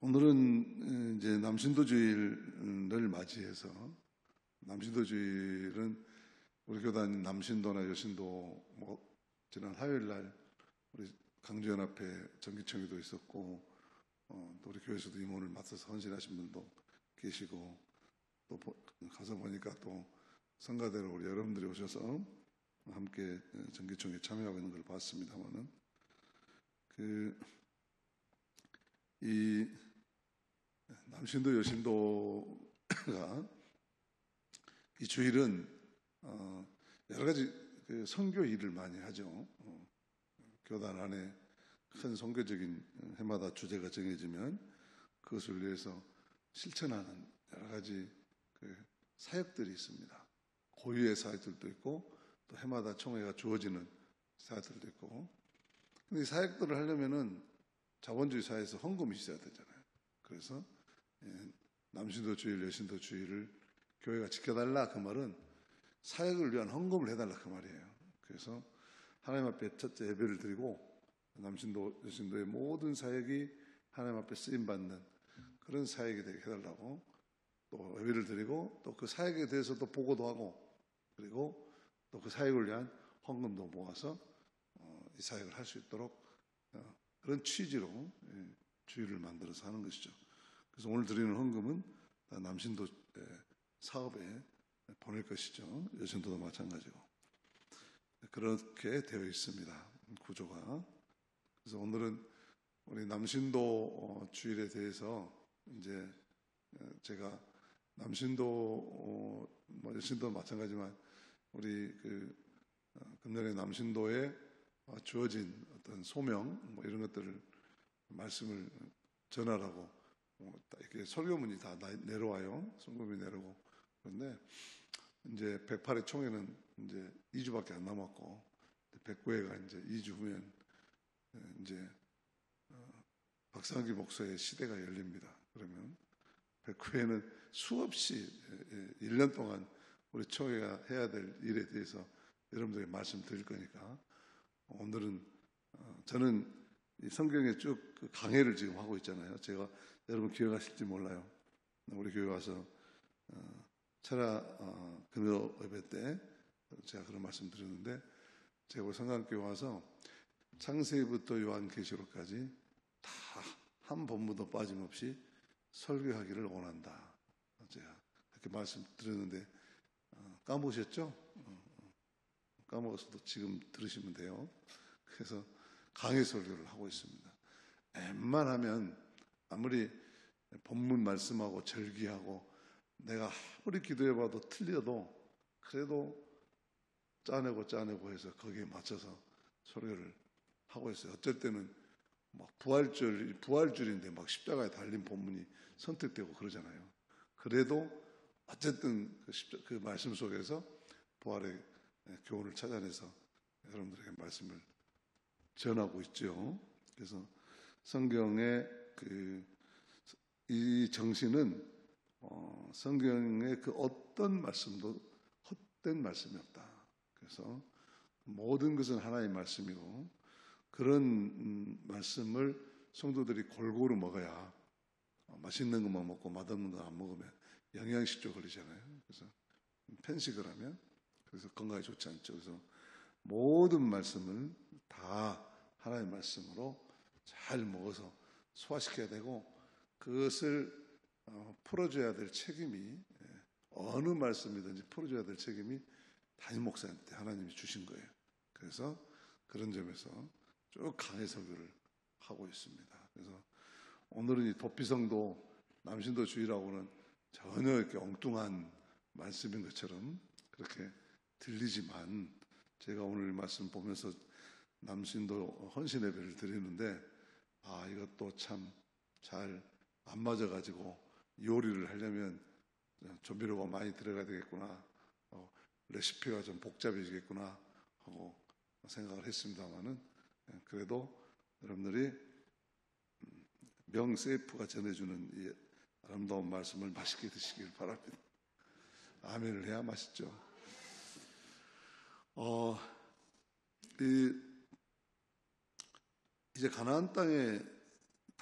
오늘은 이제 남신도주일을 맞이해서 남신도주일은 우리 교단 남신도나 여신도 지난 화요일 날 우리 강주연합회 정기청회도 있었고 또 우리 교회에서도 임원을 맡아서 헌신하신 분도 계시고 또 가서 보니까 또 성가대로 우리 여러분들이 오셔서 함께 정기청회에 참여하고 있는 걸 봤습니다만은 이 남신도 여신도가 이 주일은 여러 가지 선교 일을 많이 하죠. 교단 안에 큰 선교적인 해마다 주제가 정해지면 그것을 위해서 실천하는 여러 가지 사역들이 있습니다. 고유의 사역들도 있고 또 해마다 총회가 주어지는 사역들도 있고. 근데 이 사역들을 하려면은 자본주의 사회에서 헌금이 있어야 되잖아요. 그래서 남신도 주일, 여신도 주일을 교회가 지켜달라 그 말은 사역을 위한 헌금을 해달라 그 말이에요. 그래서 하나님 앞에 첫째 예배를 드리고 남신도, 여신도의 모든 사역이 하나님 앞에 쓰임받는 그런 사역이 되게 해달라고 또 예배를 드리고 또 그 사역에 대해서도 보고도 하고 그리고 또 그 사역을 위한 헌금도 모아서 이 사역을 할 수 있도록 그런 취지로 주일을 만들어서 하는 것이죠. 그래서 오늘 드리는 헌금은 남신도 사업에 보낼 것이죠. 여신도도 마찬가지고. 그렇게 되어 있습니다. 구조가. 그래서 오늘은 우리 남신도 주일에 대해서 이제 제가 남신도, 여신도 마찬가지지만 우리 금년에 남신도에 주어진 어떤 소명 이런 것들을 말씀을 전하라고 이렇게 설교문이 다 내려와요. 성금이 내려오고. 그런데 이제 108회 총회는 이제 2주밖에 안 남았고 109회가 이제 2주 후면 이제 박상기 목사의 시대가 열립니다. 그러면 109회는 수없이 1년 동안 우리 총회가 해야 될 일에 대해서 여러분들에게 말씀드릴 거니까 오늘은 저는 이 성경에 쭉 강해를 지금 하고 있잖아요. 제가 여러분 기억하실지 몰라요. 우리 교회 와서 철야 금요 예배 때 제가 그런 말씀 드렸는데 제가 우리 성강교회 와서 창세기부터 요한계시록까지 다 한 본문도 빠짐없이 설교하기를 원한다. 제가 그렇게 말씀드렸는데 까먹으셨죠? 까먹어서도 지금 들으시면 돼요. 그래서 강해 설교를 하고 있습니다. 웬만하면 아무리 본문 말씀하고 절기하고 내가 아무리 기도해봐도 틀려도 그래도 짜내고 해서 거기에 맞춰서 설교를 하고 있어요. 어쩔 때는 막 부활줄인데 막 십자가에 달린 본문이 선택되고 그러잖아요. 그래도 어쨌든 그 말씀 속에서 부활의 교훈을 찾아내서 여러분들에게 말씀을 전하고 있죠. 그래서 성경의 이 정신은 성경의 그 어떤 말씀도 헛된 말씀이 없다. 그래서 모든 것은 하나의 말씀이고 그런 말씀을 성도들이 골고루 먹어야 맛있는 것만 먹고 맛없는 거 안 먹으면 영양실조 걸리잖아요. 그래서 편식을 하면 그래서 건강에 좋지 않죠. 그래서 모든 말씀을 다 하나의 말씀으로 잘 먹어서 소화시켜야 되고 그것을 풀어줘야 될 책임이 어느 말씀이든지 풀어줘야 될 책임이 담임 목사님한테 하나님이 주신 거예요. 그래서 그런 점에서 쭉 강해 설교를 하고 있습니다. 그래서 오늘은 이 도피성도 남신도 주일하고는 전혀 이렇게 엉뚱한 말씀인 것처럼 그렇게 들리지만 제가 오늘 말씀 보면서 남신도 헌신 예배를 드리는데 이것도 참 잘 안 맞아가지고 요리를 하려면 조미료가 많이 들어가야 되겠구나 레시피가 좀 복잡해지겠구나 하고 생각을 했습니다만은 그래도 여러분들이 명세프가 전해주는 이 아름다운 말씀을 맛있게 드시길 바랍니다. 아멘을 해야 맛있죠. 이제 가나안 땅에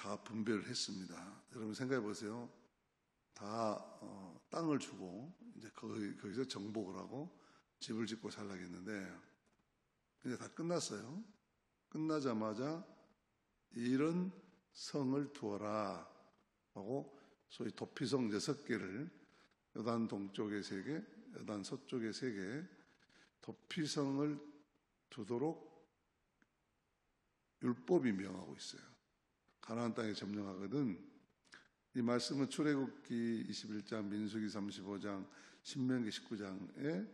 다 분배를 했습니다. 여러분 생각해 보세요. 다 땅을 주고 이제 거기서 정복을 하고 집을 짓고 살라겠는데 이제 다 끝났어요. 끝나자마자 이런 성을 두어라 하고 소위 도피성 6개를 요단 동쪽에 3개, 요단 서쪽에 3개 도피성을 두도록 율법이 명하고 있어요. 가나안 땅에 점령하거든. 이 말씀은 출애굽기 21장, 민수기 35장, 신명기 19장에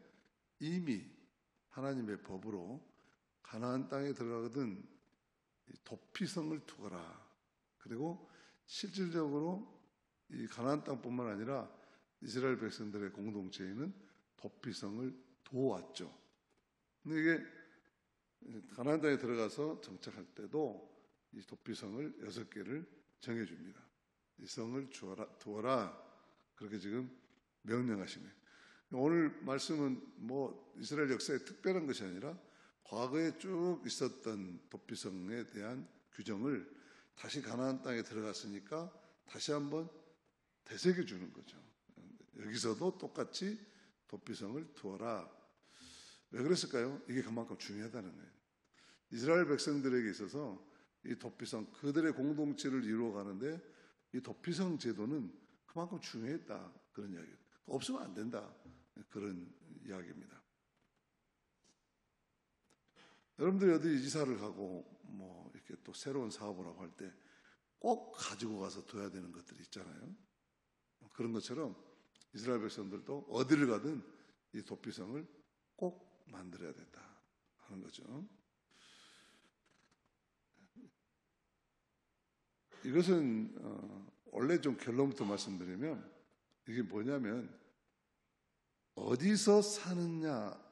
이미 하나님의 법으로 가나안 땅에 들어가거든 도피성을 두거라. 그리고 실질적으로 이 가나안 땅뿐만 아니라 이스라엘 백성들의 공동체에는 도피성을 두어왔죠. 근데 이게 가나안 땅에 들어가서 정착할 때도 이 도피성을 6개를 정해줍니다. 이 성을 두어라. 그렇게 지금 명령하신 거예요. 오늘 말씀은 뭐 이스라엘 역사에 특별한 것이 아니라 과거에 쭉 있었던 도피성에 대한 규정을 다시 가나안 땅에 들어갔으니까 다시 한번 되새겨 주는 거죠. 여기서도 똑같이 도피성을 두어라. 왜 그랬을까요? 이게 그만큼 중요하다는 거예요. 이스라엘 백성들에게 있어서 이 도피성, 그들의 공동체를 이루어가는데 이 도피성 제도는 그만큼 중요했다. 그런 이야기예요. 없으면 안 된다. 그런 이야기입니다. 여러분들이 어디 이사를 가고 뭐 이렇게 또 새로운 사업을 하고 할 때 꼭 가지고 가서 둬야 되는 것들이 있잖아요. 그런 것처럼 이스라엘 백성들도 어디를 가든 이 도피성을 꼭 만들어야 된다 하는 거죠. 이것은 원래 좀 결론부터 말씀드리면 이게 뭐냐면 어디서 사느냐가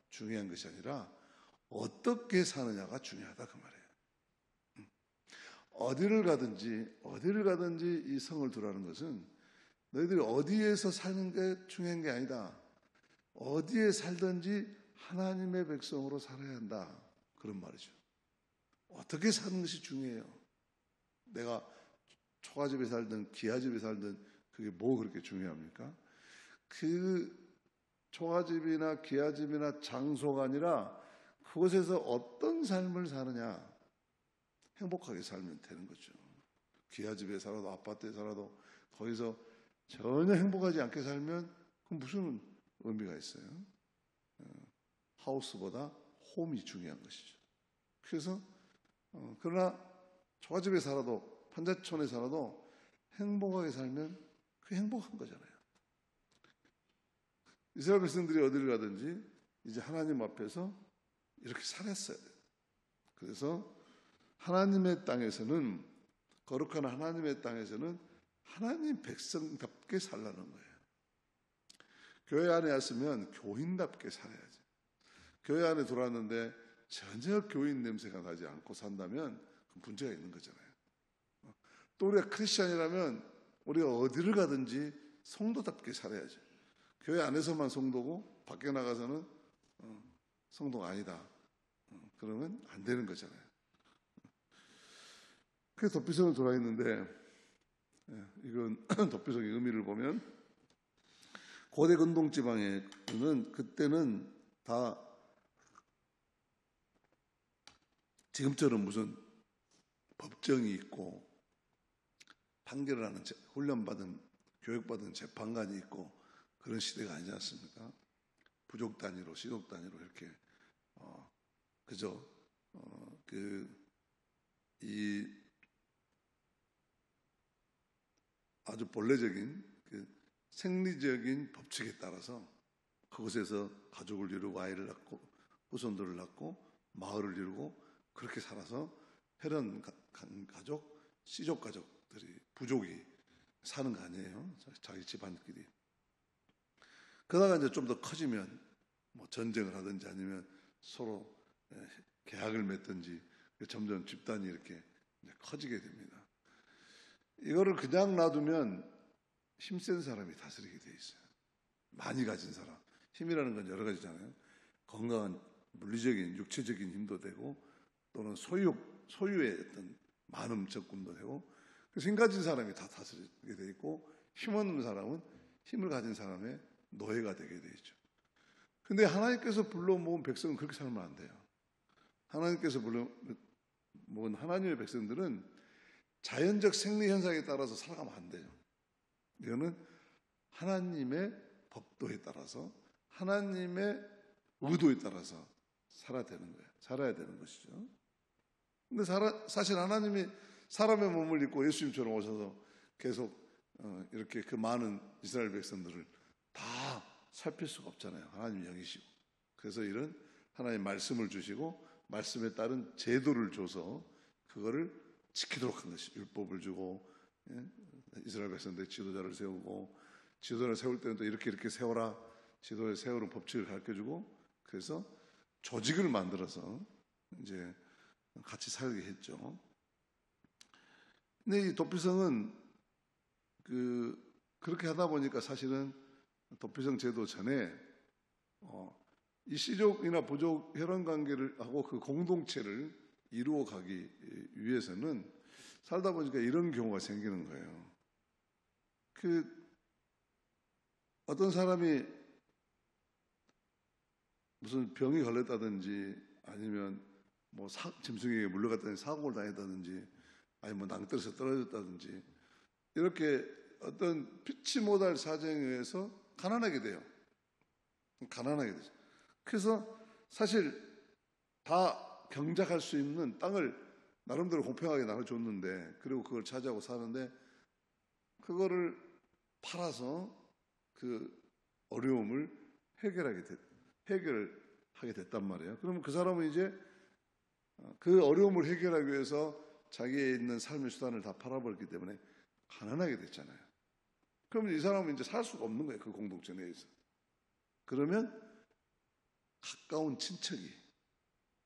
중요한 것이 아니라 어떻게 사느냐가 중요하다 그 말이에요. 어디를 가든지 이 성을 두라는 것은 너희들이 어디에서 사는 게 중요한 게 아니다. 어디에 살든지 하나님의 백성으로 살아야 한다. 그런 말이죠. 어떻게 사는 것이 중요해요. 내가 초가집에 살든 기아집에 살든 그게 뭐 그렇게 중요합니까? 그 초가집이나 기아집이나 장소가 아니라 그곳에서 어떤 삶을 사느냐, 행복하게 살면 되는 거죠. 기아집에 살아도 아파트에 살아도 거기서 전혀 행복하지 않게 살면 그건 무슨 의미가 있어요? 하우스보다 홈이 중요한 것이죠. 그래서 그러나 초가집에 살아도 판자촌에 살아도 행복하게 살면 그게 행복한 거잖아요. 이스라엘 백성들이 어디를 가든지 이제 하나님 앞에서 이렇게 살았어야 돼요. 그래서 하나님의 땅에서는, 거룩한 하나님의 땅에서는 하나님 백성답게 살라는 거예요. 교회 안에 왔으면 교인답게 살아야지. 교회 안에 들어왔는데 전혀 교인 냄새가 나지 않고 산다면 그 문제가 있는 거잖아요. 또 우리가 크리스찬이라면 우리가 어디를 가든지 성도답게 살아야죠. 교회 안에서만 성도고 밖에 나가서는 성도가 아니다. 그러면 안 되는 거잖아요. 그래서 도피성을 돌아있는데 이건 도피성의 의미를 보면 고대 근동 지방에는 그때는 다 지금처럼 무슨 법정이 있고 판결을 하는 훈련받은 교육받은 재판관이 있고 그런 시대가 아니지 않습니까? 부족 단위로 시독 단위로 이렇게 그저 이 아주 본래적인 생리적인 법칙에 따라서 그곳에서 가족을 이루고 아이를 낳고 후손들을 낳고 마을을 이루고 그렇게 살아서 혈연 가족, 씨족 가족들이 부족이 사는 거 아니에요? 자기 집안끼리. 그러다가 이제 좀 더 커지면 뭐 전쟁을 하든지 아니면 서로 계약을 맺든지 점점 집단이 이렇게 커지게 됩니다. 이거를 그냥 놔두면 힘센 사람이 다스리게 돼 있어요. 많이 가진 사람. 힘이라는 건 여러 가지잖아요. 건강한 물리적인 육체적인 힘도 되고 또는 소유욕 소유의 어떤 많음 적금도 되고, 그래서 힘 가진 사람이 다 다스리게 돼 있고, 힘 없는 사람은 힘을 가진 사람의 노예가 되게 돼 있죠. 근데 하나님께서 불러 모은 백성은 그렇게 살면 안 돼요. 하나님께서 불러 모은 하나님의 백성들은 자연적 생리 현상에 따라서 살아가면 안 돼요. 이거는 하나님의 법도에 따라서, 하나님의 의도에 따라서 살아야 되는 거예요. 살아야 되는 것이죠. 근데 사실 하나님이 사람의 몸을 입고 예수님처럼 오셔서 계속 이렇게 그 많은 이스라엘 백성들을 다 살필 수가 없잖아요. 하나님 영이시고. 그래서 이런 하나님 말씀을 주시고 말씀에 따른 제도를 줘서 그거를 지키도록 한 것이, 율법을 주고, 이스라엘 백성들 지도자를 세우고, 지도자를 세울 때는 또 이렇게 세워라, 지도자를 세우는 법칙을 가르쳐주고, 그래서 조직을 만들어서 이제 같이 살게 했죠. 근데 이 도피성은 그렇게 하다 보니까 사실은 도피성 제도 전에 이 씨족이나 부족 혈연 관계를 하고 그 공동체를 이루어 가기 위해서는 살다 보니까 이런 경우가 생기는 거예요. 어떤 사람이 무슨 병이 걸렸다든지 아니면 뭐 짐승에게 물려갔다든지 사고를 당했다든지 아니면 뭐 낭떠러서 떨어졌다든지 이렇게 어떤 피치 못할 사정에 의해서 가난하게 돼요. 가난하게 되죠. 그래서 사실 다 경작할 수 있는 땅을 나름대로 공평하게 나눠줬는데, 그리고 그걸 차지하고 사는데 그거를 팔아서 그 어려움을 해결하게 됐단 말이에요. 그러면 그 사람은 이제 그 어려움을 해결하기 위해서 자기에 있는 삶의 수단을 다 팔아버렸기 때문에 가난하게 됐잖아요. 그러면 이 사람은 이제 살 수가 없는 거예요. 그 공동체 내에서. 그러면 가까운 친척이,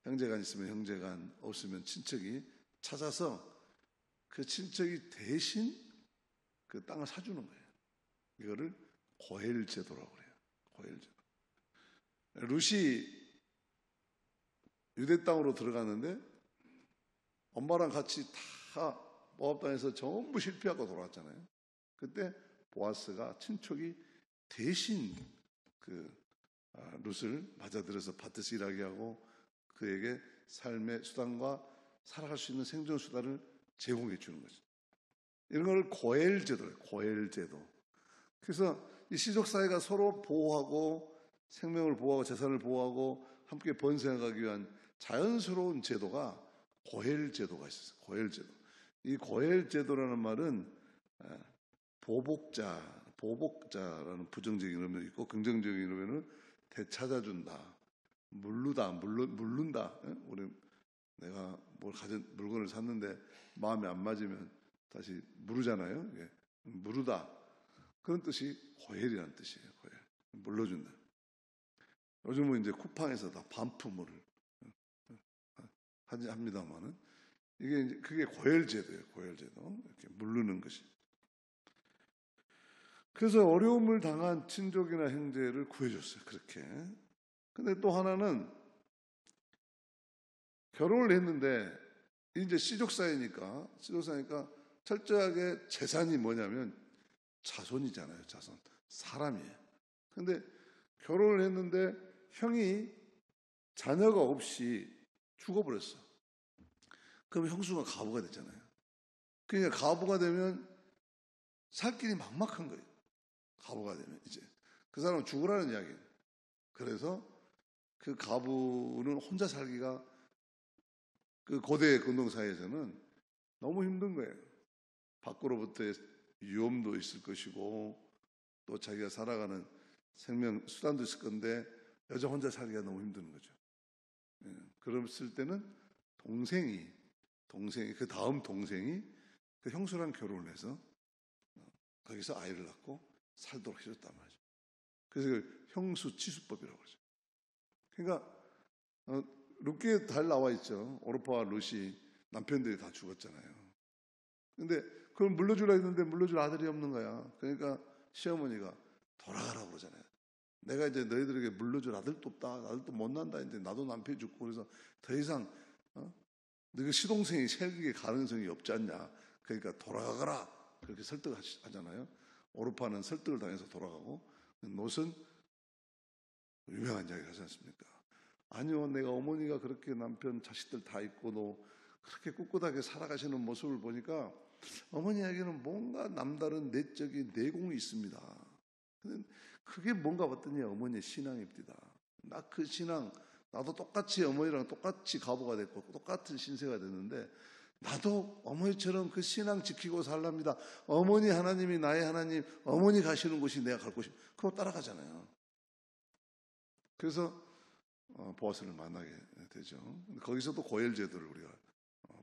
형제간 있으면 형제간, 없으면 친척이 찾아서 그 친척이 대신 그 땅을 사주는 거예요. 이거를 고엘 제도라고 그래요. 고엘 제도. 룻이 유대 땅으로 들어갔는데 엄마랑 같이 다 모압 땅에서 전부 실패하고 돌아왔잖아요. 그때 보아스가 친척이 대신 룻을 맞아들여서 밭에서 일하게 하고 그에게 삶의 수단과 살아갈 수 있는 생존 수단을 제공해 주는 거죠. 이런 걸 고엘 제도예요. 고엘 제도. 그래서 이 시족 사회가 서로 보호하고 생명을 보호하고 재산을 보호하고 함께 번성하기 위한 자연스러운 제도가 고엘 제도가 있었어요. 고엘 제도. 이 고엘 제도라는 말은 보복자라는 부정적인 의미도 있고 긍정적인 의미는 되찾아준다, 물른다. 내가 물건을 샀는데 마음에 안 맞으면 다시 물으잖아요. 물르다. 그런 뜻이 고엘이라는 뜻이에요. 고엘. 물러준다. 요즘은 이제 쿠팡에서 다 반품을 합니다만은 그게 고엘 제도예요. 고엘 제도. 이렇게 물르는 것이. 그래서 어려움을 당한 친족이나 형제를 구해줬어요. 그렇게. 근데 또 하나는 결혼을 했는데 이제 시족 사회니까 철저하게 재산이 뭐냐면 자손이잖아요. 자손. 사람이에요. 근데 결혼을 했는데 형이 자녀가 없이 죽어버렸어. 그럼 형수가 가부가 됐잖아요. 그러니까 가부가 되면 살 길이 막막한 거예요. 가부가 되면 이제 그 사람은 죽으라는 이야기예요. 그래서 그 가부는 혼자 살기가 그 고대 근동사회에서는 너무 힘든 거예요. 밖으로부터의 위험도 있을 것이고 또 자기가 살아가는 생명 수단도 있을 건데 여자 혼자 살기가 너무 힘든 거죠. 그랬을 때는 동생이 그 다음 동생이 그 형수랑 결혼을 해서 거기서 아이를 낳고 살도록 해줬단 말이죠. 그래서 형수 치수법이라고 그러죠. 그러니까 룻기에 잘 나와 있죠. 오르파와 룻이 남편들이 다 죽었잖아요. 근데 그걸 물려주려 했는데 물려줄 아들이 없는 거야. 그러니까 시어머니가 돌아가라고 그러잖아요. 내가 이제 너희들에게 물려줄 아들도 없다. 아들도 못 난다. 이제 나도 남편이 죽고 그래서 더 이상 너희 시동생이 세국에 가능성이 없지 않냐. 그러니까 돌아가거라. 그렇게 설득하잖아요. 오르파는 설득을 당해서 돌아가고, 롯은 유명한 이야기 하지 않습니까? 아니요, 내가 어머니가 그렇게 남편 자식들 다 있고 너 그렇게 꿋꿋하게 살아가시는 모습을 보니까 어머니에게는 뭔가 남다른 내적인 내공이 있습니다. 그게 뭔가 봤더니 어머니의 신앙입니다. 나 그 신앙, 나도 똑같이 어머니랑 똑같이 가부가 됐고 똑같은 신세가 됐는데 나도 어머니처럼 그 신앙 지키고 살랍니다. 어머니 하나님이 나의 하나님, 어머니 가시는 곳이 내가 갈 곳이, 그거 따라가잖아요. 그래서 보아스를 만나게 되죠. 거기서도 고엘 제도를 우리가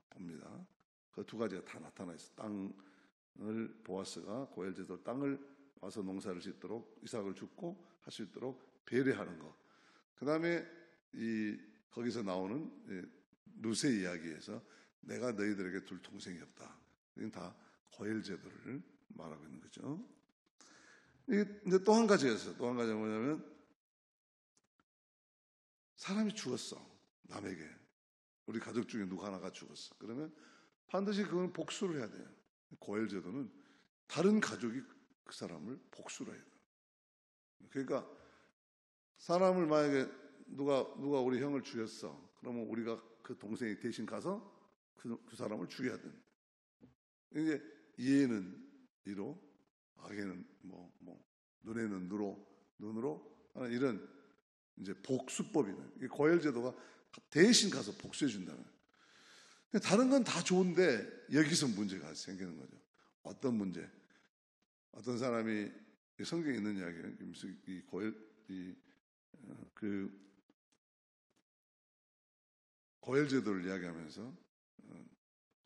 봅니다. 그 두 가지가 다 나타나 있어요. 땅을 보아스가 고엘 제도, 땅을 와서 농사를 짓도록 이삭을 줍고 할 수 있도록 배려하는 것. 그 다음에 거기서 나오는 룻의 이야기에서 내가 너희들에게 둘 동생이 없다. 이건 다 고엘 제도를 말하고 있는 거죠. 이제 또 한 가지가 있어요. 또 한 가지가 뭐냐면 사람이 죽었어. 남에게. 우리 가족 중에 누구 하나가 죽었어. 그러면 반드시 그건 복수를 해야 돼요. 고엘 제도는 다른 가족이 그 사람을 복수를 해야 돼요. 그러니까 사람을 만약에 누가 우리 형을 죽였어. 그러면 우리가 그 동생이 대신 가서 그 사람을 죽여야 돼. 이제 이에는 이로, 악에는 눈에는 눈으로 하는 이런 이제 복수법이네. 고엘 제도가 대신 가서 복수해 준다는 거예요. 다른 건 다 좋은데 여기서 문제가 생기는 거죠. 어떤 문제? 어떤 사람이 성경에 있는 이야기예요. 고엘 제도를 이야기하면서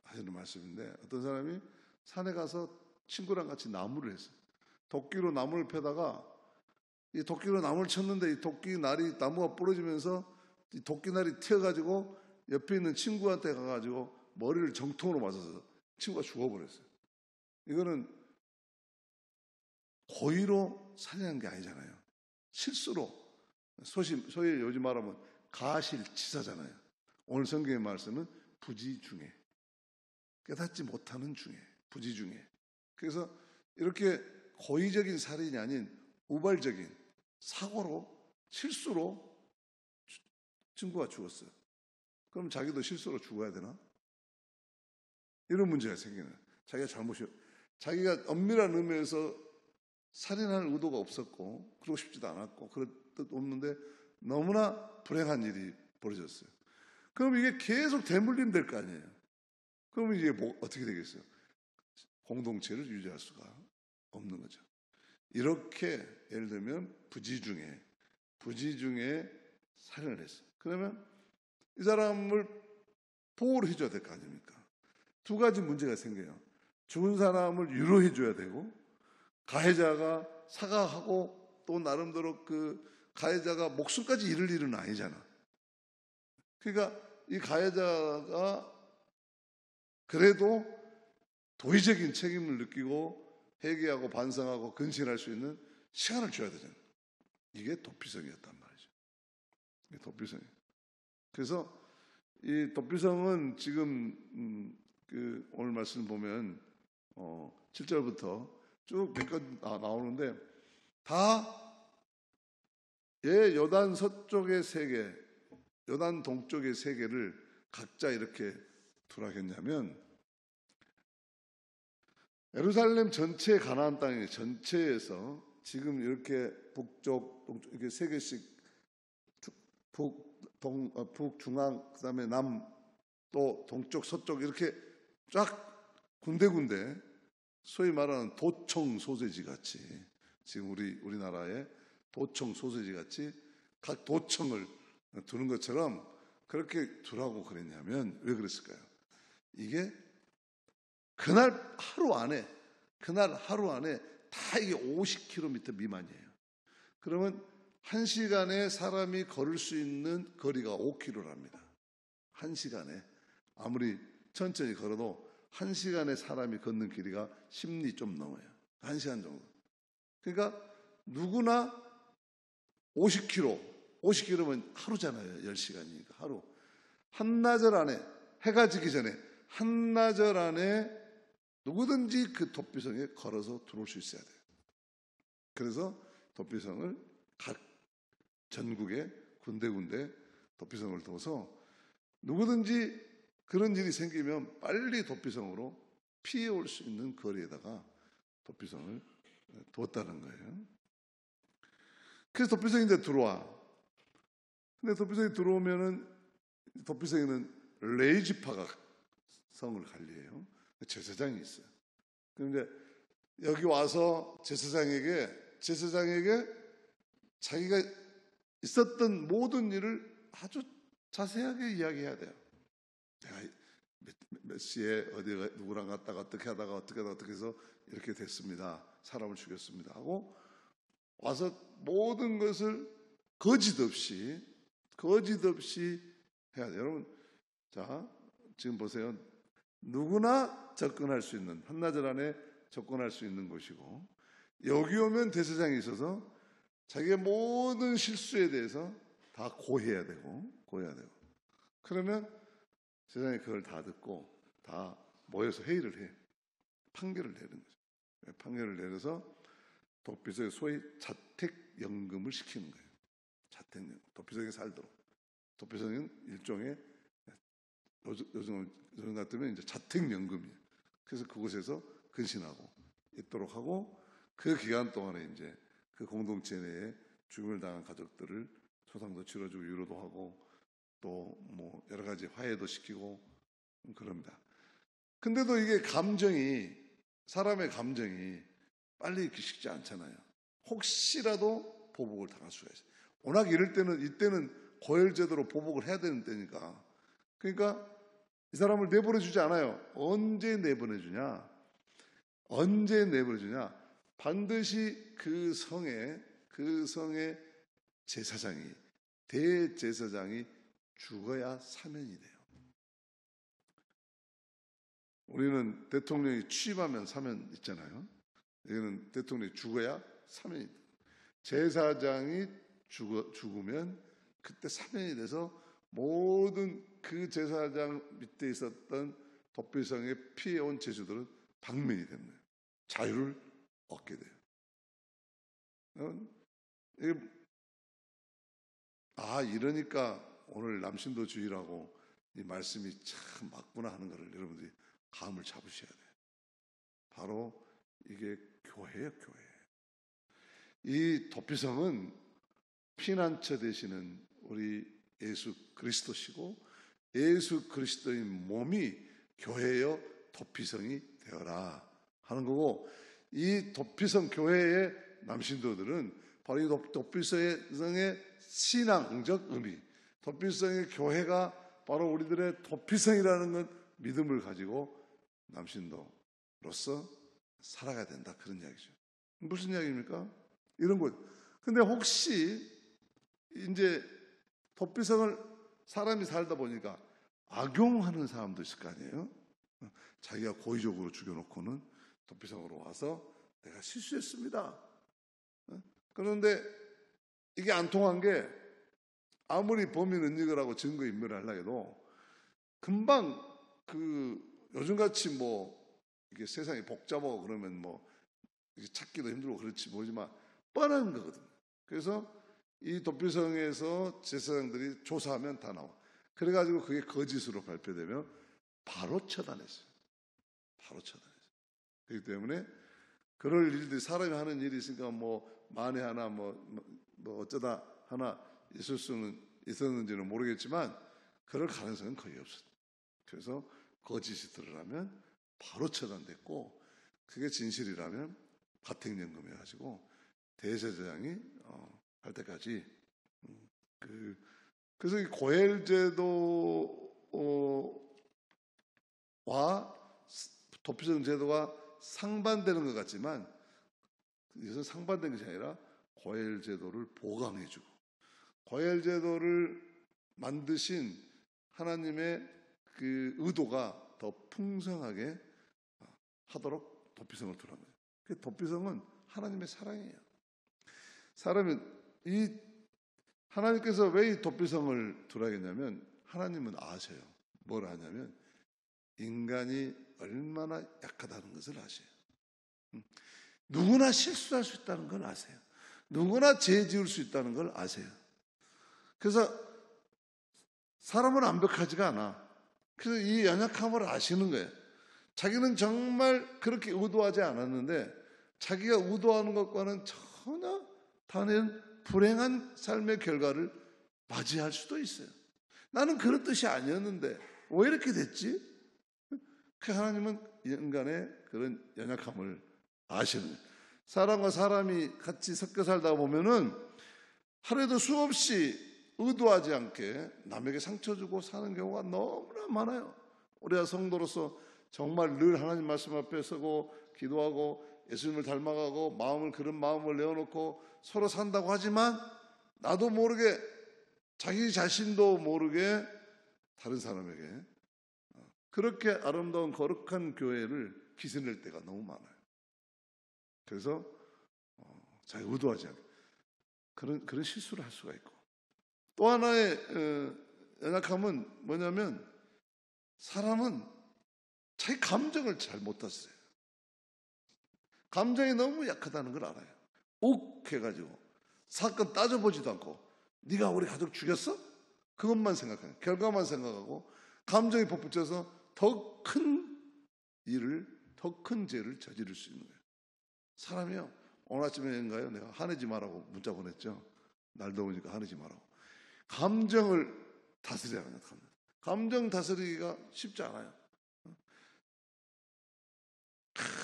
하시는 말씀인데 어떤 사람이 산에 가서 친구랑 같이 나무를 했어요. 도끼로 나무를 패다가 이 도끼로 나무를 쳤는데 이 도끼 날이 나무가 부러지면서 이 도끼 날이 튀어가지고 옆에 있는 친구한테 가가지고 머리를 정통으로 맞아서 친구가 죽어버렸어요. 이거는 고의로 살해한 게 아니잖아요. 실수로 소위 요즘 말하면 가실치사잖아요. 오늘 성경의 말씀은 부지중에, 깨닫지 못하는 중에, 부지중에. 그래서 이렇게 고의적인 살인이 아닌 우발적인 사고로 실수로 친구가 죽었어요. 그럼 자기도 실수로 죽어야 되나? 이런 문제가 생기는 거예요. 자기가 잘못이, 자기가 엄밀한 의미에서 살인할 의도가 없었고 그러고 싶지도 않았고 그럴 뜻 없는데 너무나 불행한 일이 벌어졌어요. 그럼 이게 계속 대물림 될 거 아니에요. 그러면 이게 어떻게 되겠어요? 공동체를 유지할 수가 없는 거죠. 이렇게 예를 들면 부지중에 살인을 했어요. 그러면 이 사람을 보호를 해줘야 될 거 아닙니까? 두 가지 문제가 생겨요. 죽은 사람을 위로해 줘야 되고 가해자가 사과하고 또 나름대로 그 가해자가 목숨까지 잃을 일은 아니잖아. 그러니까 이 가해자가 그래도 도의적인 책임을 느끼고 회개하고 반성하고 근신할 수 있는 시간을 줘야 되잖아요. 이게 도피성이었단 말이죠. 이게 도피성이에요. 그래서 이 도피성은 지금 오늘 말씀 보면 7절부터 쭉 몇 건 나오는데 다 요단 서쪽의 세 개, 요단 동쪽의 세 개를 각자 이렇게 두라겠냐면 예루살렘 전체 가나안 땅의 전체에서 지금 이렇게 북쪽, 동쪽 이렇게 세 개씩 북중앙 그다음에 남 또 동쪽 서쪽 이렇게 쫙 군데군데 소위 말하는 도청 소세지 같이 지금 우리나라의 도청 소세지 같이 각 도청을 두는 것처럼 그렇게 두라고 그랬냐면 왜 그랬을까요? 이게 그날 하루 안에 다 이게 50km 미만이에요. 그러면 1시간에 사람이 걸을 수 있는 거리가 5km랍니다. 1시간에 아무리 천천히 걸어도 1시간에 사람이 걷는 길이가 10리 좀 넘어요. 1시간 정도. 그러니까 누구나 50km, 50km면 하루잖아요. 10시간이니까 하루. 한나절 안에 해가 지기 전에 한나절 안에 누구든지 그 도피성에 걸어서 들어올 수 있어야 돼요. 그래서 도피성을 각 전국에 군데군데 도피성을 둬서 누구든지 그런 일이 생기면 빨리 도피성으로 피해올 수 있는 거리에다가 도피성을 두었다는 거예요. 그래서 도피성이 이제 들어와. 근데 도피성이 들어오면은 도피성에는 레이지파가 성을 관리해요. 제사장이 있어요. 그런데 여기 와서 제사장에게 자기가 있었던 모든 일을 아주 자세하게 이야기해야 돼요. 내가 몇 시에 어디가 누구랑 갔다가 어떻게 하다가 어떻게 해서 이렇게 됐습니다. 사람을 죽였습니다 하고 와서 모든 것을 거짓 없이 해야 돼요. 여러분, 자 지금 보세요. 누구나 접근할 수 있는, 한나절 안에 접근할 수 있는 곳이고, 여기 오면 대제사장이 있어서 자기의 모든 실수에 대해서 다 고해야 되고. 그러면 세상에 그걸 다 듣고 다 모여서 회의를 해. 판결을 내는 거죠. 판결을 내려서 도피성에 소위 자택연금을 시키는 거예요. 자택연금. 도피성에 살도록. 도피성은 일종의 요즘 같으면 이제 자택연금이에요. 그래서 그곳에서 근신하고 있도록 하고, 그 기간 동안에 이제 그 공동체 내에 죽음을 당한 가족들을 소상도 치러주고 위로도 하고 또 뭐 여러 가지 화해도 시키고 그럽니다. 근데도 이게 사람의 감정이 빨리 익기 쉽지 않잖아요. 혹시라도 보복을 당할 수가 있어요. 워낙 이때는 고혈제도로 보복을 해야 되는 때니까. 그러니까 이 사람을 내보내주지 않아요. 언제 내보내주냐? 반드시 그 성의 대제사장이 죽어야 사면이 돼요. 우리는 대통령이 취임하면 사면 있잖아요. 여기는 대통령이 죽어야 사면이 돼요. 제사장이 죽으면 그때 사면이 돼서 모든 그 제사장 밑에 있었던 도피성에 피해온 제주들은 방면이 되는 거예요. 자유를 얻게 돼요. 이러니까 오늘 남신도주의라고 이 말씀이 참 맞구나 하는 것을 여러분들이 감을 잡으셔야 돼요. 바로 이게 교회예요, 교회. 이 도피성은 피난처 되시는 우리 예수 그리스도시고, 예수 그리스도의 몸이 교회여 도피성이 되어라 하는 거고, 이 도피성 교회의 남신도들은 바로 이 도피성의 신앙적 의미, 도피성의 교회가 바로 우리들의 도피성이라는 건 믿음을 가지고 남신도로서 살아가야 된다, 그런 이야기죠. 무슨 이야기입니까? 이런 거. 근데 혹시 이제 도피성을 사람이 살다 보니까 악용하는 사람도 있을 거 아니에요? 자기가 고의적으로 죽여놓고는 도피성으로 와서 내가 실수했습니다. 그런데 이게 안 통한 게, 아무리 범인 은닉을 증거 인멸을 하려고 해도 금방 요즘같이 이게 세상이 복잡하고 그러면 찾기도 힘들고 그렇지 모르지만 뻔한 거거든요. 그래서 이 도피성에서 제사장들이 조사하면 다 나와. 그래가지고 그게 거짓으로 발표되면 바로 처단했어요. 그렇기 때문에 그럴 일들이, 사람이 하는 일이 있으니까 만에 하나 어쩌다 하나 있을 수는 있었는지는 모르겠지만 그럴 가능성은 거의 없어요. 그래서 거짓이 드러나면 바로 처단됐고, 그게 진실이라면 가택연금해 가지고 대제사장이 할 때까지 그래서 이 고헬제도와 도피성 제도가 상반되는 것 같지만, 이것은 상반된 것이 아니라 고헬제도를 보강해주고, 고헬제도를 만드신 하나님의 그 의도가 더 풍성하게 하도록 도피성을 두는 거예요. 그 도피성은 하나님의 사랑이에요. 하나님께서 왜 이 도피성을 두라겠냐면, 하나님은 아셔요. 뭘 아냐면 인간이 얼마나 약하다는 것을 아세요. 누구나 실수할 수 있다는 걸 아세요. 누구나 죄 지을 수 있다는 걸 아세요. 그래서 사람은 완벽하지가 않아. 그래서 이 연약함을 아시는 거예요. 자기는 정말 그렇게 의도하지 않았는데 자기가 의도하는 것과는 전혀 다른 불행한 삶의 결과를 맞이할 수도 있어요. 나는 그런 뜻이 아니었는데 왜 이렇게 됐지? 그 하나님은 인간의 그런 연약함을 아시는 거예요. 사람과 사람이 같이 섞여 살다 보면은 하루에도 수없이 의도하지 않게 남에게 상처 주고 사는 경우가 너무나 많아요. 우리가 성도로서 정말 늘 하나님 말씀 앞에 서고 기도하고 예수님을 닮아가고 그런 마음을 내어놓고 서로 산다고 하지만 나도 모르게 자기 자신도 모르게 다른 사람에게 그렇게 아름다운 거룩한 교회를 기스낼 때가 너무 많아요. 그래서 자기 의도하지 않게 그런 실수를 할 수가 있고, 또 하나의 연약함은 뭐냐면 사람은 자기 감정을 잘 못 다스려요. 감정이 너무 약하다는 걸 알아요. 욱 해가지고 사건 따져보지도 않고 네가 우리 가족 죽였어? 그것만 생각해요. 결과만 생각하고 감정이 폭붙여서 더 큰 일을, 더 큰 죄를 저지를 수 있는 거예요. 사람이요, 오늘 아침에인가요? 내가 화내지 말라고 문자 보냈죠. 날 더우니까 화내지 말라고. 감정을 다스려야 합니다. 감정 다스리기가 쉽지 않아요.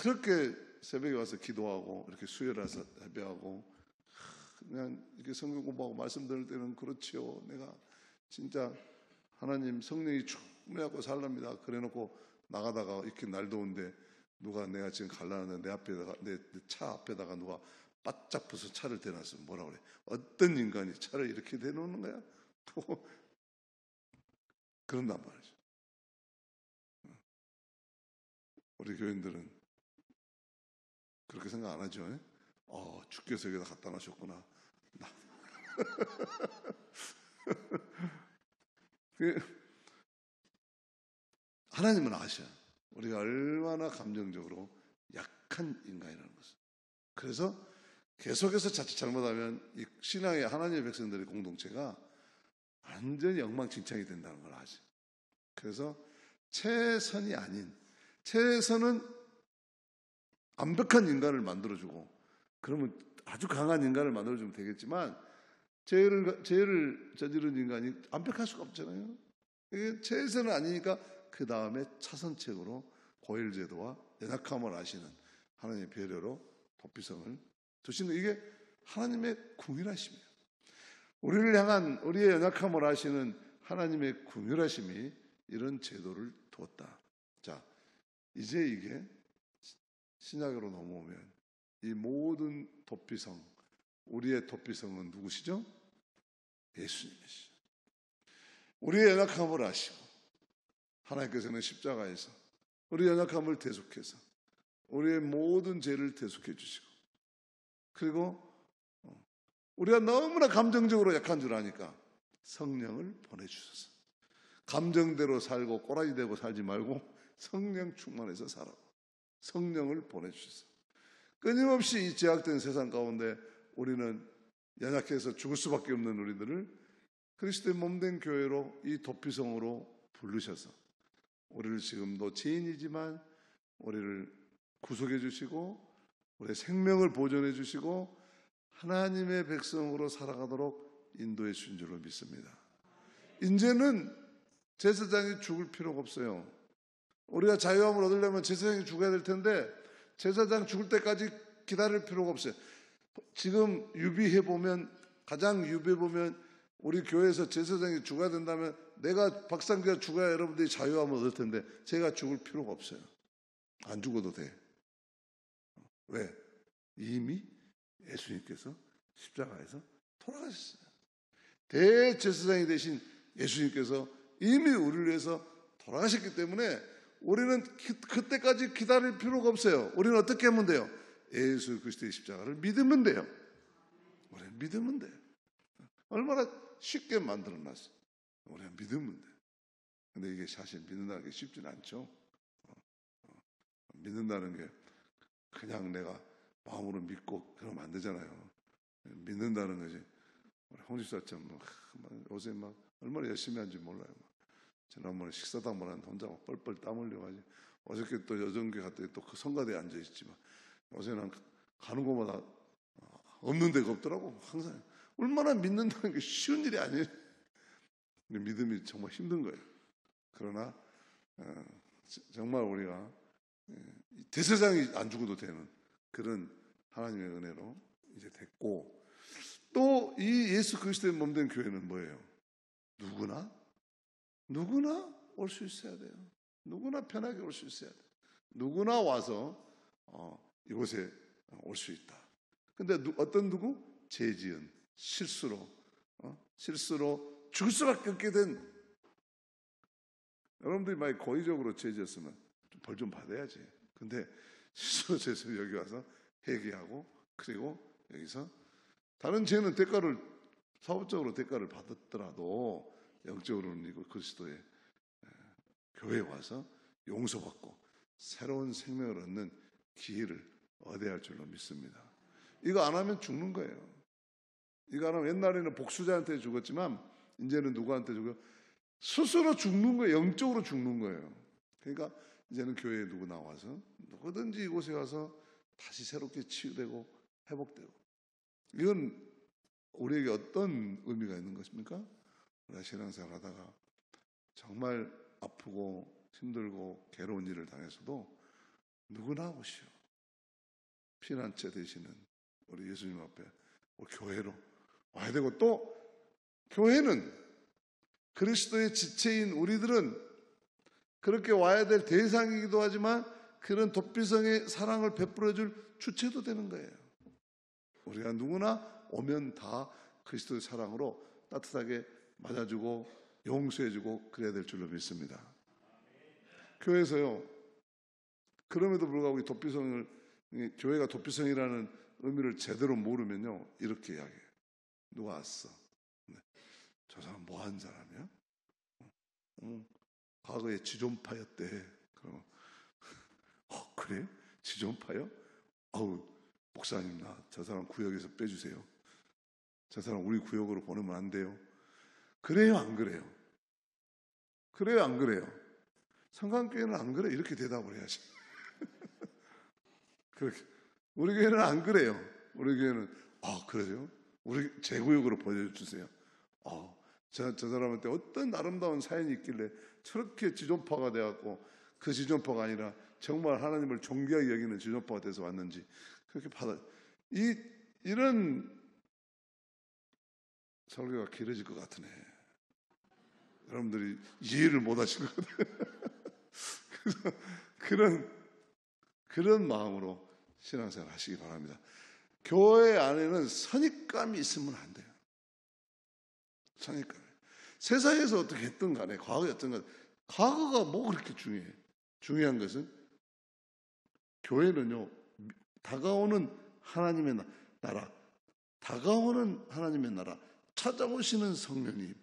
그렇게 새벽에 와서 기도하고 이렇게 수요일에서 예배하고 그냥 이렇게 성경 공부하고 말씀 들을 때는 그렇지요. 내가 진짜 하나님 성령이 충만하고 살랍니다. 그래놓고 나가다가 이렇게 날 더운데 누가 내가 지금 갈라는데 내 앞에다가 내 차 앞에다가 누가 바짝 부숴 차를 대놨으면 뭐라 그래? 어떤 인간이 차를 이렇게 대놓는 거야? 그런단 말이죠. 우리 교인들은 그렇게 생각 안 하죠. 주께서 여기다 갖다 놔셨구나. 하나님은 아셔요. 우리가 얼마나 감정적으로 약한 인간이라는 것을. 그래서 계속해서 자칫 잘못하면 이 신앙의 하나님의 백성들의 공동체가 완전히 엉망진창이 된다는 걸 아죠. 그래서 최선이 아닌, 최선은 완벽한 인간을 만들어주고 그러면 아주 강한 인간을 만들어주면 되겠지만 죄를 저지른 인간이 완벽할 수가 없잖아요. 이게 최선은 아니니까 그 다음에 차선책으로 고일제도와 연약함을 아시는 하나님의 배려로 도피성을 두시는, 이게 하나님의 궁휼하심이에요. 우리를 향한 우리의 연약함을 아시는 하나님의 궁휼하심이 이런 제도를 두었다. 자, 이제 이게 신약으로 넘어오면 이 모든 도피성, 우리의 도피성은 누구시죠? 예수님이시죠. 우리의 연약함을 아시고 하나님께서는 십자가에서 우리 연약함을 대속해서 우리의 모든 죄를 대속해 주시고, 그리고 우리가 너무나 감정적으로 약한 줄 아니까 성령을 보내주셔서 감정대로 살고 꼬라지 대고 살지 말고 성령 충만해서 살아고 성령을 보내주셔서 끊임없이 이 제약된 세상 가운데 우리는 연약해서 죽을 수밖에 없는 우리들을 그리스도의 몸된 교회로 이 도피성으로 부르셔서 우리를 지금도 죄인이지만 우리를 구속해 주시고 우리의 생명을 보존해 주시고 하나님의 백성으로 살아가도록 인도해 주신 줄로 믿습니다. 이제는 제사장이 죽을 필요가 없어요. 우리가 자유함을 얻으려면 제사장이 죽어야 될 텐데 제사장 죽을 때까지 기다릴 필요가 없어요. 지금 유비해보면, 가장 유비해보면 우리 교회에서 제사장이 죽어야 된다면 내가 박상규가 죽어야 여러분들이 자유함을 얻을 텐데 제가 죽을 필요가 없어요. 안 죽어도 돼. 왜? 이미 예수님께서 십자가에서 돌아가셨어요. 대제사장이 되신 예수님께서 이미 우리를 위해서 돌아가셨기 때문에 우리는 그때까지 기다릴 필요가 없어요. 우리는 어떻게 하면 돼요? 예수 그리스도의 십자가를 믿으면 돼요. 우리는 믿으면 돼요. 얼마나 쉽게 만들어놨어요. 우리는 믿으면 돼요. 근데 이게 사실 믿는다는 게 쉽지는 않죠. 믿는다는 게 그냥 내가 마음으로 믿고 그러면 안 되잖아요. 믿는다는 거지. 홍집사처럼 요새 막 얼마나 열심히 하는지 몰라요. 지난번에 식사도 한번 하는데 혼자 막 뻘뻘 땀 흘려가지고, 어저께 또 여정교회 갔더니 또 그 성가대에 앉아있지만, 요새는 가는 곳마다 없는 데가 없더라고. 항상 얼마나 믿는다는 게 쉬운 일이 아니에요. 믿음이 정말 힘든 거예요. 그러나 정말 우리가 대세상이 안 죽어도 되는 그런 하나님의 은혜로 이제 됐고, 또 이 예수 그리스도의 몸된 교회는 뭐예요? 누구나 올 수 있어야 돼요. 누구나 편하게 올 수 있어야 돼요. 누구나 와서 이곳에 올 수 있다. 근데 어떤 누구? 죄지은 실수로 죽을 수밖에 없게 된, 여러분들이 만약 고의적으로 죄지었으면 벌 좀 받아야지. 근데 실수로 죄지어서 여기 와서 회개하고, 그리고 여기서 다른 죄는 사법적으로 대가를 받았더라도 영적으로는 이거 그리스도의 교회에 와서 용서받고 새로운 생명을 얻는 기회를 얻어야 할 줄로 믿습니다. 이거 안 하면 죽는 거예요. 이거 안 하면, 옛날에는 복수자한테 죽었지만 이제는 누구한테 죽어요? 스스로 죽는 거예요. 영적으로 죽는 거예요. 그러니까 이제는 교회에 누구 나와서 누구든지 이곳에 와서 다시 새롭게 치유되고 회복되고, 이건 우리에게 어떤 의미가 있는 것입니까? 우리가 신앙생활 하다가 정말 아프고 힘들고 괴로운 일을 당해서도 누구나 오시오. 피난처 되시는 우리 예수님 앞에 우리 교회로 와야 되고, 또 교회는 그리스도의 지체인 우리들은 그렇게 와야 될 대상이기도 하지만 그런 도피성의 사랑을 베풀어줄 주체도 되는 거예요. 우리가 누구나 오면 다 그리스도의 사랑으로 따뜻하게 맞아주고 용서해주고 그래야 될 줄로 믿습니다. 교회에서요, 그럼에도 불구하고 이 도피성을, 교회가 도피성이라는 의미를 제대로 모르면요, 이렇게 이야기해요. 누가 왔어? 저 사람 뭐 한 사람이야? 과거에 지존파였대. 그럼 그래? 지존파요? 목사님, 저 사람 구역에서 빼주세요. 저 사람 우리 구역으로 보내면 안 돼요. 그래요, 안 그래요? 그래요, 안 그래요? 성강교회는 안 그래? 이렇게 대답을 해야지. 그렇게. 우리 교회는 안 그래요. 우리 교회는 그래요? 우리 제 구역으로 보내주세요. 저 사람한테 어떤 아름다운 사연이 있길래 저렇게 지존파가 돼갖고, 그 지존파가 아니라 정말 하나님을 존귀하게 여기는 지존파가 돼서 왔는지 그렇게 이런 설교가 길어질 것 같으네. 여러분들이 이해를 못 하신 것 같아요. 그런 마음으로 신앙생활 하시기 바랍니다. 교회 안에는 선입감이 있으면 안 돼요. 선입감. 세상에서 어떻게 했든 간에, 과거에 어떤 간, 과거가 뭐 그렇게 중요해? 중요한 것은 교회는요, 다가오는 하나님의 나라, 찾아오시는 성령님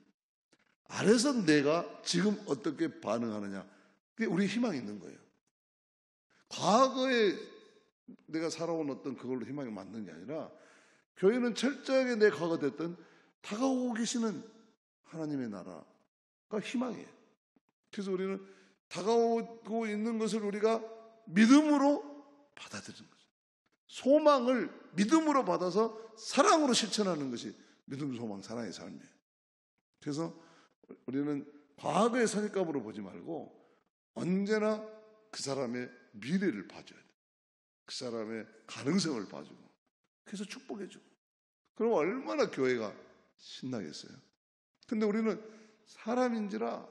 아래서 내가 지금 어떻게 반응하느냐, 그게 우리 희망이 있는 거예요. 과거에 내가 살아온 어떤 그걸로 희망이 맞는 게 아니라, 교회는 철저하게 내 과거 됐던 다가오고 계시는 하나님의 나라가 희망이에요. 그래서 우리는 다가오고 있는 것을 우리가 믿음으로 받아들이는 거죠. 소망을 믿음으로 받아서 사랑으로 실천하는 것이 믿음, 소망, 사랑의 삶이에요. 그래서 우리는 과거의 선입감으로 보지 말고 언제나 그 사람의 미래를 봐줘야 돼요. 그 사람의 가능성을 봐주고, 그래서 축복해주고, 그럼 얼마나 교회가 신나겠어요. 근데 우리는 사람인지라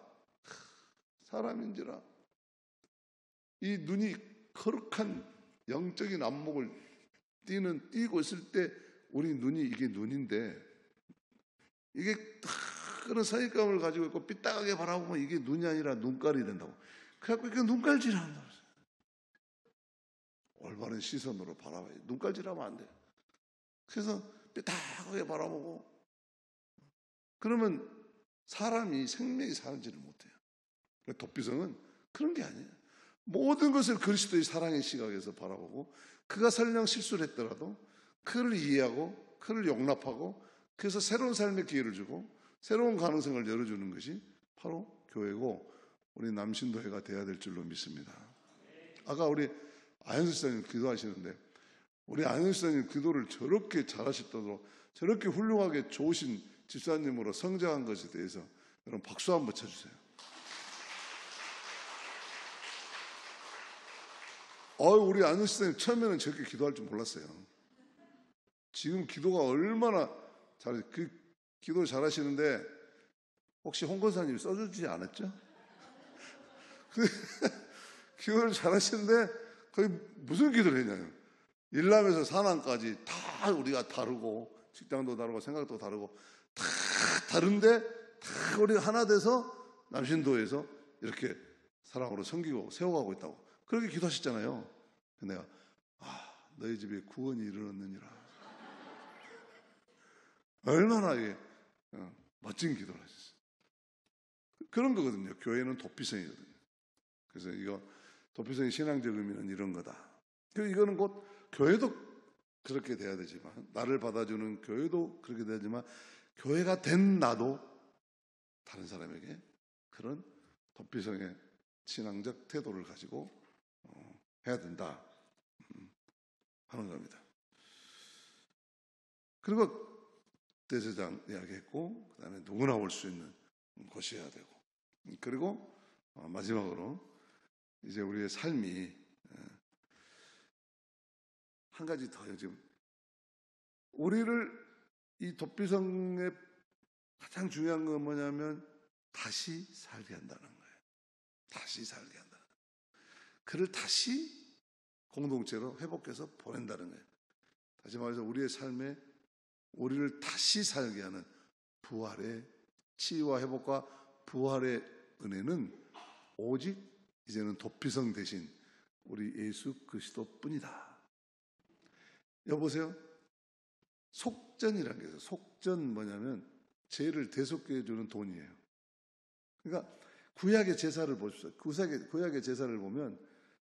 이 눈이 거룩한 영적인 안목을 띄고 있을 때 우리 눈이 이게 눈인데, 이게 그런 선입감을 가지고 있고 삐딱하게 바라보면 이게 눈이 아니라 눈깔이 된다고. 그래갖고 이게 눈깔질을 한다고. 올바른 시선으로 바라봐야 돼. 눈깔질하면 안 돼. 그래서 삐딱하게 바라보고, 그러면 생명이 살지를 못해요. 도피성은 그런 게 아니에요. 모든 것을 그리스도의 사랑의 시각에서 바라보고 그가 설령 실수를 했더라도 그를 이해하고 그를 용납하고 그래서 새로운 삶의 기회를 주고 새로운 가능성을 열어주는 것이 바로 교회고 우리 남신도회가 되어야 될 줄로 믿습니다. 아까 우리 안현수 시장님 기도하시는데 우리 안현수 시장님 기도를 저렇게 잘하셨다고 저렇게 훌륭하게 좋으신 집사님으로 성장한 것에 대해서 여러분 박수 한번 쳐주세요. 우리 안현수 시장님 처음에는 저렇게 기도할 줄 몰랐어요. 지금 기도가 얼마나 그 기도 잘하시는데 혹시 홍 권사님이 써주지 않았죠? 기도를 잘하시는데 거의 무슨 기도를 했냐면 일남에서 산안까지 다 우리가 다르고 직장도 다르고 생각도 다르고 다 다른데 다 우리가 하나 돼서 남신도에서 이렇게 사랑으로 섬기고 세워가고 있다고 그렇게 기도하셨잖아요. 내가 너희 집에 구원이 이르렀느니라. 얼마나 이게 멋진 기도를 하셨어요. 그런 거거든요. 교회는 도피성이거든요. 그래서 이거 도피성의 신앙적 의미는 이런 거다. 이거는 곧 교회도 그렇게 돼야 되지만 나를 받아주는 교회도 그렇게 되지만 교회가 된 나도 다른 사람에게 그런 도피성의 신앙적 태도를 가지고 해야 된다 하는 겁니다. 그리고 대제사장 이야기했고 그 다음에 누구나 올 수 있는 곳이어야 되고 그리고 마지막으로 이제 우리의 삶이 한 가지 더요. 지금 우리를 이 도피성의 가장 중요한 건 뭐냐면 다시 살게 한다는 거예요. 다시 살게 한다. 그를 다시 공동체로 회복해서 보낸다는 거예요. 다시 말해서 우리의 삶에 우리를 다시 살게 하는 부활의 치유와 회복과 부활의 은혜는 오직 이제는 도피성 대신 우리 예수 그리스도뿐이다. 여보세요. 속전이라는 게 있어요. 속전 뭐냐면 죄를 대속해 주는 돈이에요. 그러니까 구약의 제사를 보십시오. 구약의 제사를 보면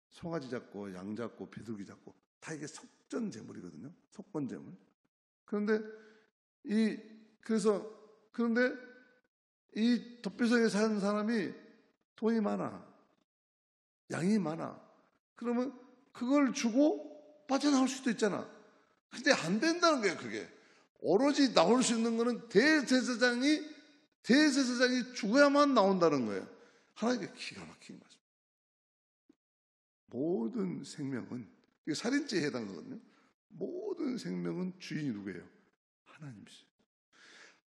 송아지 잡고 양 잡고 비둘기 잡고 다 이게 속전 제물이거든요. 속건 제물. 그런데 이 도피성에 사는 사람이 돈이 많아. 양이 많아. 그러면 그걸 주고 빠져나올 수도 있잖아. 근데 안 된다는 거예요, 그게. 오로지 나올 수 있는 거는 대제사장이 죽어야만 나온다는 거예요. 하나님께 기가 막힌 거죠. 모든 생명은, 이게 살인죄에 해당하거든요. 모든 생명은 주인이 누구예요? 하나님이세요.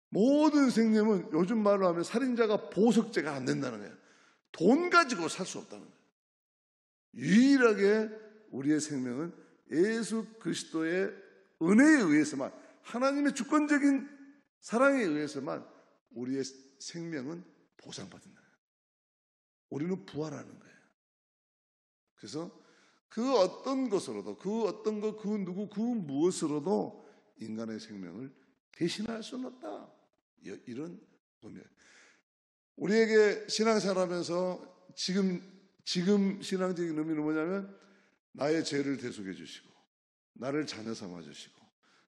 모든 생명은 요즘 말로 하면 살인자가 보석죄가 안 된다는 거예요. 돈 가지고 살 수 없다는 거예요. 유일하게 우리의 생명은 예수 그리스도의 은혜에 의해서만, 하나님의 주권적인 사랑에 의해서만 우리의 생명은 보상받는 거예요. 우리는 부활하는 거예요. 그래서 그 어떤 것으로도, 그 어떤 것, 그 누구, 그 무엇으로도 인간의 생명을 대신할 수는 없다. 이런 의미예요. 우리에게 신앙생활하면서 지금 신앙적인 의미는 뭐냐면 나의 죄를 대속해 주시고 나를 자녀 삼아 주시고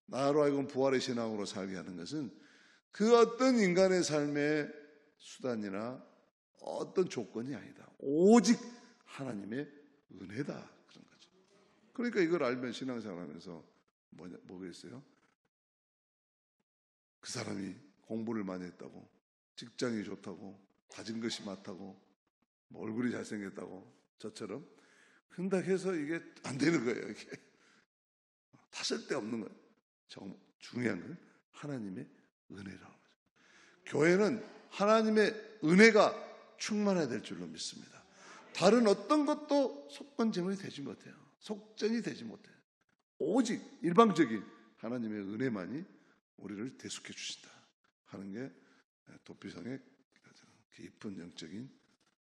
나로 하여금 부활의 신앙으로 살게 하는 것은 그 어떤 인간의 삶의 수단이나 어떤 조건이 아니다. 오직 하나님의 은혜다. 그런 거죠. 그러니까 이걸 알면 신앙생활하면서 뭐겠어요? 그 사람이 공부를 많이 했다고, 직장이 좋다고, 가진 것이 많다고, 뭐 얼굴이 잘생겼다고, 저처럼 흔다 해서 이게 안 되는 거예요. 이게 다 쓸데없는 거예요. 정말 중요한 건 하나님의 은혜라는 거죠. 교회는 하나님의 은혜가 충만해야 될 줄로 믿습니다. 다른 어떤 것도 속건제물이 되지 못해요. 속전이 되지 못해요. 오직 일방적인 하나님의 은혜만이 우리를 대속해 주신다 하는 게 도피성의 깊은 영적인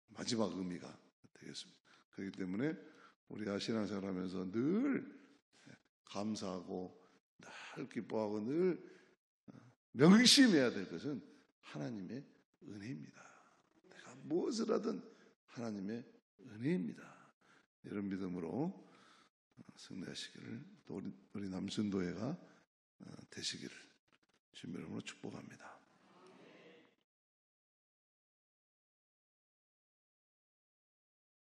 마지막 의미가 되겠습니다. 그렇기 때문에 우리가 신앙생활 하면서 늘 감사하고 늘 기뻐하고 늘 명심해야 될 것은 하나님의 은혜입니다. 내가 무엇을 하든 하나님의 은혜입니다. 이런 믿음으로 승리하시기를, 또 우리 남순도회가 되시기를 주님의 이름으로 축복합니다.